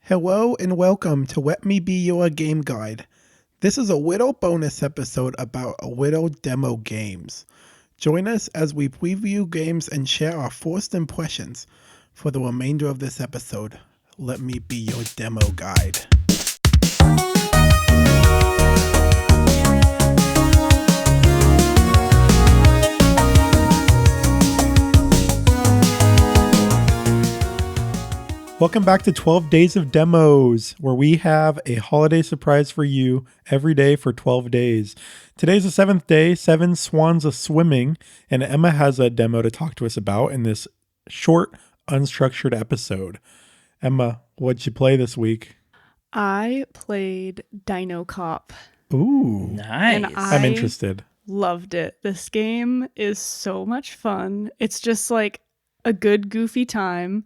Hello and welcome to Let Me Be Your Game Guide. This is a little bonus episode about a little demo games. Join us as we preview games and share our first impressions for the remainder of this episode. Let me be your demo guide. Welcome back to 12 Days of Demos, where we have a holiday surprise for you every day for 12 days. Today's the 7th day, 7 swans a swimming, and Emma has a demo to talk to us about in this short, unstructured episode. Emma, what'd you play this week? I played Dinocop. Ooh, Nice. And I'm interested. Loved it. This game is so much fun. It's just like a good, goofy time.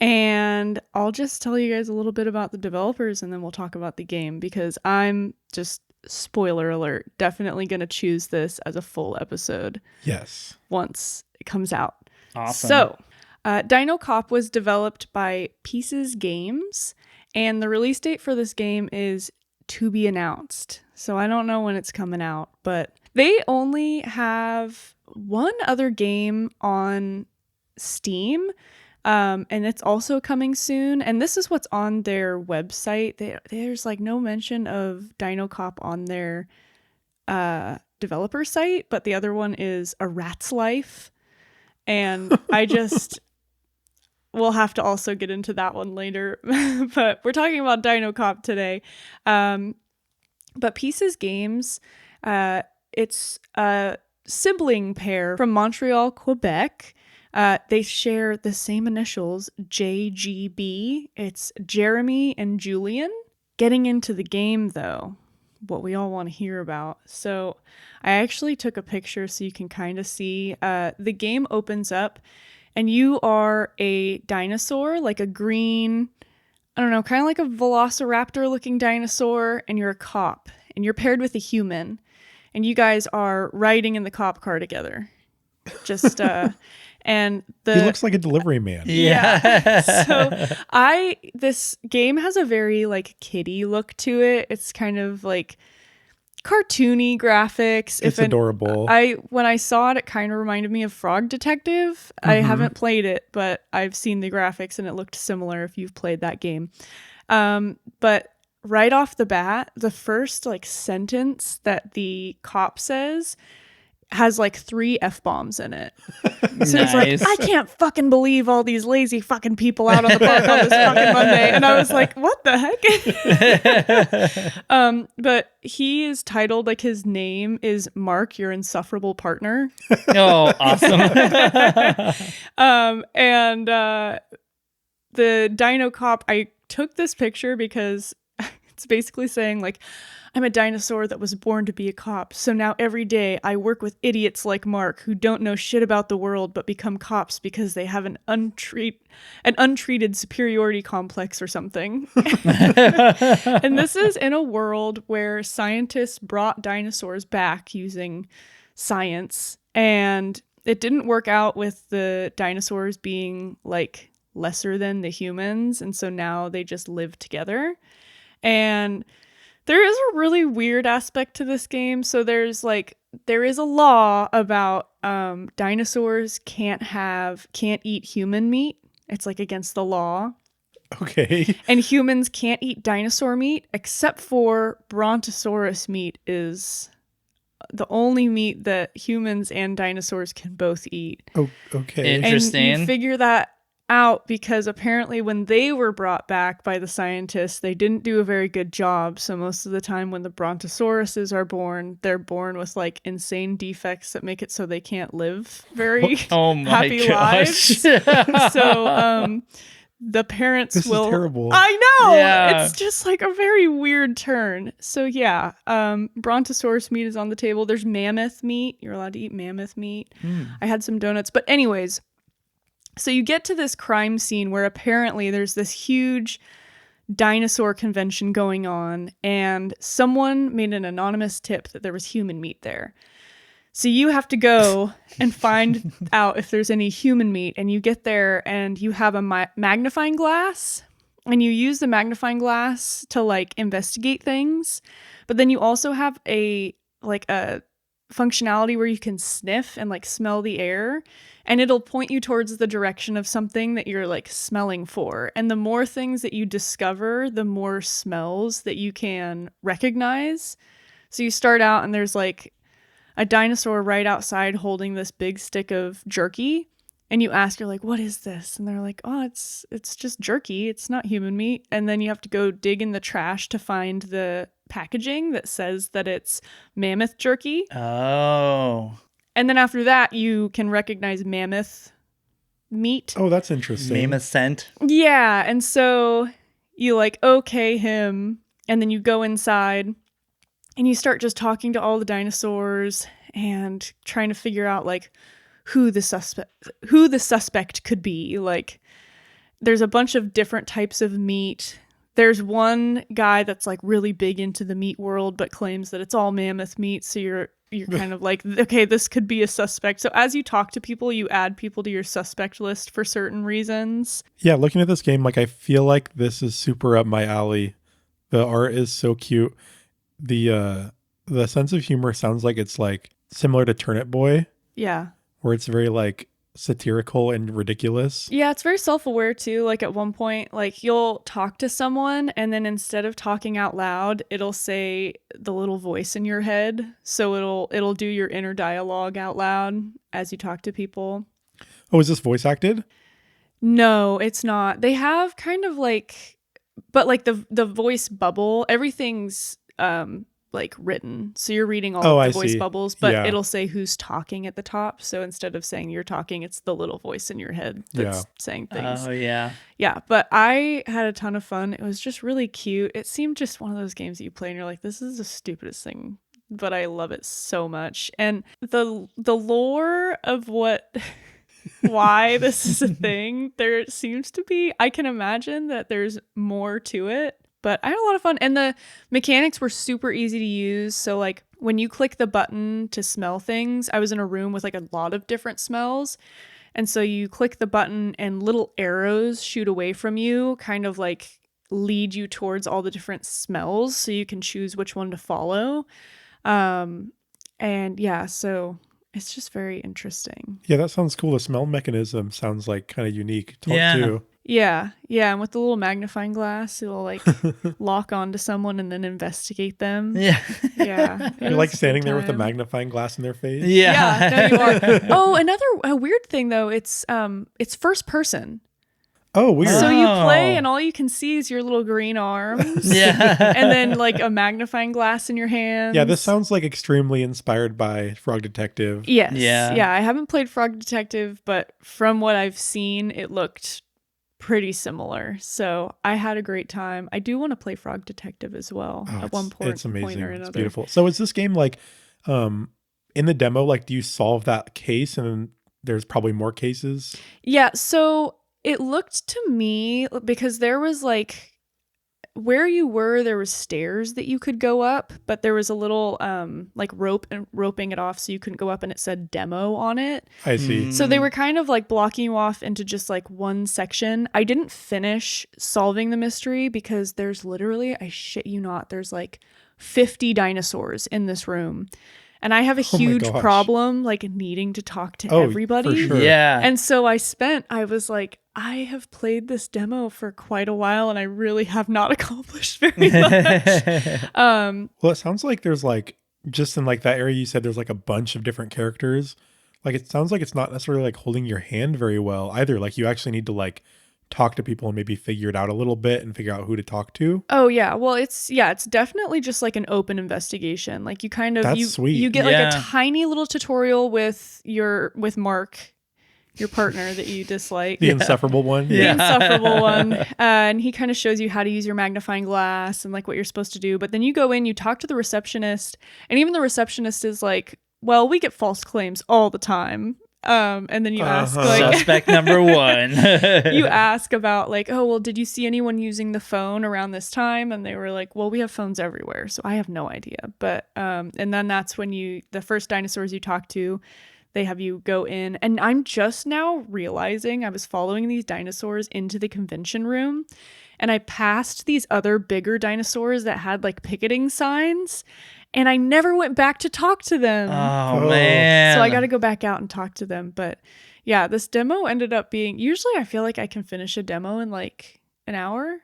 And I'll just tell you guys a little bit about the developers and then we'll talk about the game because I'm just, spoiler alert, definitely going to choose this as a full episode. Yes. Once it comes out. Awesome. So, Dinocop was developed by Pieces Games and the release date for this game is to be announced. So I don't know when it's coming out, but they only have one other game on Steam. And it's also coming soon. And this is what's on their website. There's like no mention of Dinocop on their developer site, but the other one is A Rat's Life. And we'll have to also get into that one later. But we're talking about Dinocop today. But Pieces Games, it's a sibling pair from Montreal, Quebec. They share the same initials, JGB. It's Jeremy and Julian. Getting into the game, though, what we all want to hear about. So I actually took a picture so you can kind of see. The game opens up, and you are a dinosaur, like a green, I don't know, kind of like a velociraptor-looking dinosaur, and you're a cop, and you're paired with a human, and you guys are riding in the cop car together. Just, and he looks like a delivery man. Yeah. So this game has a very like kiddie look to it. It's kind of like cartoony graphics. It's adorable. When I saw it, it kind of reminded me of Frog Detective. I haven't played it, but I've seen the graphics and it looked similar if you've played that game. But right off the bat, the first like sentence that the cop says has like 3 F-bombs in it. So he's like, I can't fucking believe all these lazy fucking people out on the park on this fucking Monday. And I was like, what the heck? But he is titled, like his name is Mark, your insufferable partner. Oh, awesome. And the Dinocop, I took this picture because it's basically saying like, I'm a dinosaur that was born to be a cop, so now every day I work with idiots like Mark who don't know shit about the world but become cops because they have an untreated superiority complex or something. And this is in a world where scientists brought dinosaurs back using science, and it didn't work out with the dinosaurs being like lesser than the humans, and so now they just live together. And there is a really weird aspect to this game. So there is a law about dinosaurs can't eat human meat. It's like against the law. Okay. And humans can't eat dinosaur meat except for Brontosaurus meat is the only meat that humans and dinosaurs can both eat. Oh, okay. Interesting. And you figure that out because apparently when they were brought back by the scientists, they didn't do a very good job. So most of the time when the Brontosauruses are born, they're born with like insane defects that make it so they can't live very happy lives. So the parents this will... is terrible. I know! Yeah. It's just like a very weird turn. So yeah, Brontosaurus meat is on the table. There's mammoth meat. You're allowed to eat mammoth meat. I had some donuts. But anyways... So you get to this crime scene where apparently there's this huge dinosaur convention going on and someone made an anonymous tip that there was human meat there. So you have to go and find out if there's any human meat, and you get there and you have a magnifying glass and you use the magnifying glass to like investigate things, but then you also have a functionality where you can sniff and like smell the air, and it'll point you towards the direction of something that you're like smelling for. And the more things that you discover, the more smells that you can recognize. So you start out and there's like a dinosaur right outside holding this big stick of jerky. And you ask, you're like, what is this? And they're like, oh, it's just jerky. It's not human meat. And then you have to go dig in the trash to find the packaging that says that it's mammoth jerky. Oh. And then after that, you can recognize mammoth meat. Oh, that's interesting. Mammoth scent. Yeah. And so you like, okay him. And then you go inside and you start just talking to all the dinosaurs and trying to figure out like who the suspect could be. Like, there's a bunch of different types of meat. There's one guy that's like really big into the meat world but claims that it's all mammoth meat, so you're kind of like, okay, this could be a suspect. So as you talk to people, you add people to your suspect list for certain reasons. Yeah, looking at this game, like I feel like this is super up my alley. The art is so cute. The sense of humor sounds like it's like similar to Turnip Boy, Yeah. where it's very like satirical and ridiculous. Yeah, it's very self-aware too. Like at one point, like you'll talk to someone and then instead of talking out loud, it'll say the little voice in your head. So it'll do your inner dialogue out loud as you talk to people. Oh, is this voice acted? No, it's not. They have kind of like, but like the voice bubble, everything's like written. So you're reading all of the voice bubbles, but Yeah. it'll say who's talking at the top. So instead of saying you're talking, it's the little voice in your head that's saying things. Oh, yeah. Yeah, but I had a ton of fun. It was just really cute. It seemed just one of those games that you play and you're like, this is the stupidest thing, but I love it so much. And the lore of what why this is a thing, there seems to be, I can imagine that there's more to it. But I had a lot of fun, and the mechanics were super easy to use. So like when you click the button to smell things, I was in a room with like a lot of different smells. And so you click the button and little arrows shoot away from you, kind of like lead you towards all the different smells so you can choose which one to follow. And yeah, so it's just very interesting. Yeah, that sounds cool. The smell mechanism sounds like kind of unique Yeah. too. Yeah, and with the little magnifying glass, it'll like lock onto someone and then investigate them. Yeah. Yeah. You're like standing there with a magnifying glass in their face. Yeah. Yeah, no, you are. Oh, a weird thing though, it's first person. Oh, weird. So you play Oh. and all you can see is your little green arms. Yeah. And then like a magnifying glass in your hands. Yeah, this sounds like extremely inspired by Frog Detective. Yes. Yeah. Yeah, I haven't played Frog Detective, but from what I've seen, it looked pretty similar. So I had a great time. I do want to play Frog Detective as well at one point. It's amazing. Or another. It's beautiful. So is this game like in the demo, like do you solve that case and then there's probably more cases? Yeah, so it looked to me, because there was like where you were, there was stairs that you could go up, but there was a little like rope and roping it off so you couldn't go up, and it said demo on it. I see. So they were kind of like blocking you off into just like one section. I didn't finish solving the mystery because there's literally, I shit you not, there's like 50 dinosaurs in this room. And I have a Oh my huge gosh. problem like needing to talk to Oh, everybody. for sure. Yeah. And so I was like, I have played this demo for quite a while and I really have not accomplished very much. Well, it sounds like there's like, just in like that area you said there's like a bunch of different characters. Like it sounds like it's not necessarily like holding your hand very well either. Like you actually need to like talk to people and maybe figure it out a little bit and figure out who to talk to. Oh yeah, well it's definitely just like an open investigation. Like you kind of That's sweet. you get like Yeah. a tiny little tutorial with Mark, your partner that you dislike. The insufferable one. The Yeah. insufferable one. And he kind of shows you how to use your magnifying glass and like what you're supposed to do. But then you go in, you talk to the receptionist, and even the receptionist is like, well, we get false claims all the time. And then you ask like Suspect number one. you ask about like, oh, well, did you see anyone using the phone around this time? And they were like, well, we have phones everywhere. So I have no idea. But and then that's when the first dinosaurs you talk to, they have you go in. And I'm just now realizing I was following these dinosaurs into the convention room. and I passed these other bigger dinosaurs that had like picketing signs, and I never went back to talk to them. Oh, Oh. man. So I got to go back out and talk to them. But yeah, this demo ended up being, usually I feel like I can finish a demo in like an hour.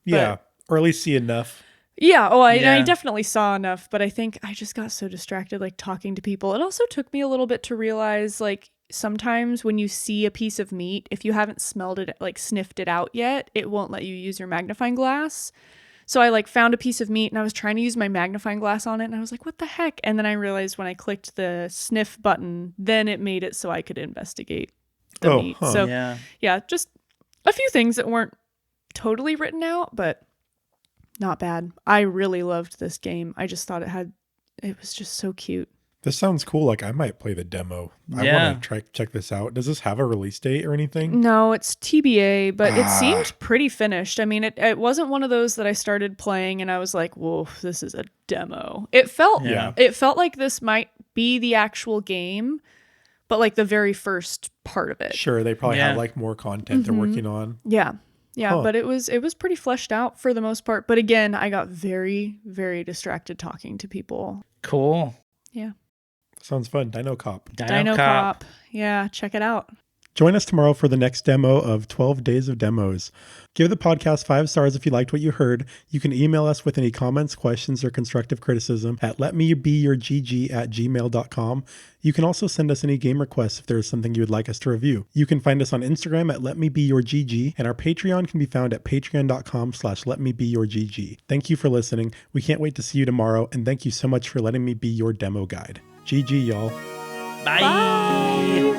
Yeah. Or at least see enough. Yeah. Oh, I Yeah. definitely saw enough, but I think I just got so distracted, like talking to people. It also took me a little bit to realize, like, sometimes when you see a piece of meat, if you haven't smelled it, like sniffed it out yet, it won't let you use your magnifying glass. So I like found a piece of meat and I was trying to use my magnifying glass on it and I was like, what the heck? And then I realized when I clicked the sniff button, then it made it so I could investigate the meat. huh. So Yeah. yeah, just a few things that weren't totally written out, but not bad. I really loved this game. I just thought it was just so cute. This sounds cool. Like I might play the demo. I Yeah. want to check this out. Does this have a release date or anything? No, it's TBA, but it seemed pretty finished. I mean, it wasn't one of those that I started playing and I was like, whoa, this is a demo. It felt Yeah. like this might be the actual game, but like the very first part of it. Sure, they probably Yeah. have like more content they're working on. Yeah. Yeah, Huh. but it was pretty fleshed out for the most part. But again, I got very, very distracted talking to people. Cool. Yeah. Sounds fun. Dinocop. Dinocop. Yeah, check it out. Join us tomorrow for the next demo of 12 Days of Demos. Give the podcast 5 stars if you liked what you heard. You can email us with any comments, questions, or constructive criticism at letmebeyourgg@gmail.com. You can also send us any game requests if there is something you would like us to review. You can find us on Instagram at letmebeyourgg, and our Patreon can be found at patreon.com/letmebeyourgg. Thank you for listening. We can't wait to see you tomorrow, and thank you so much for letting me be your demo guide. GG, y'all. Bye. Bye.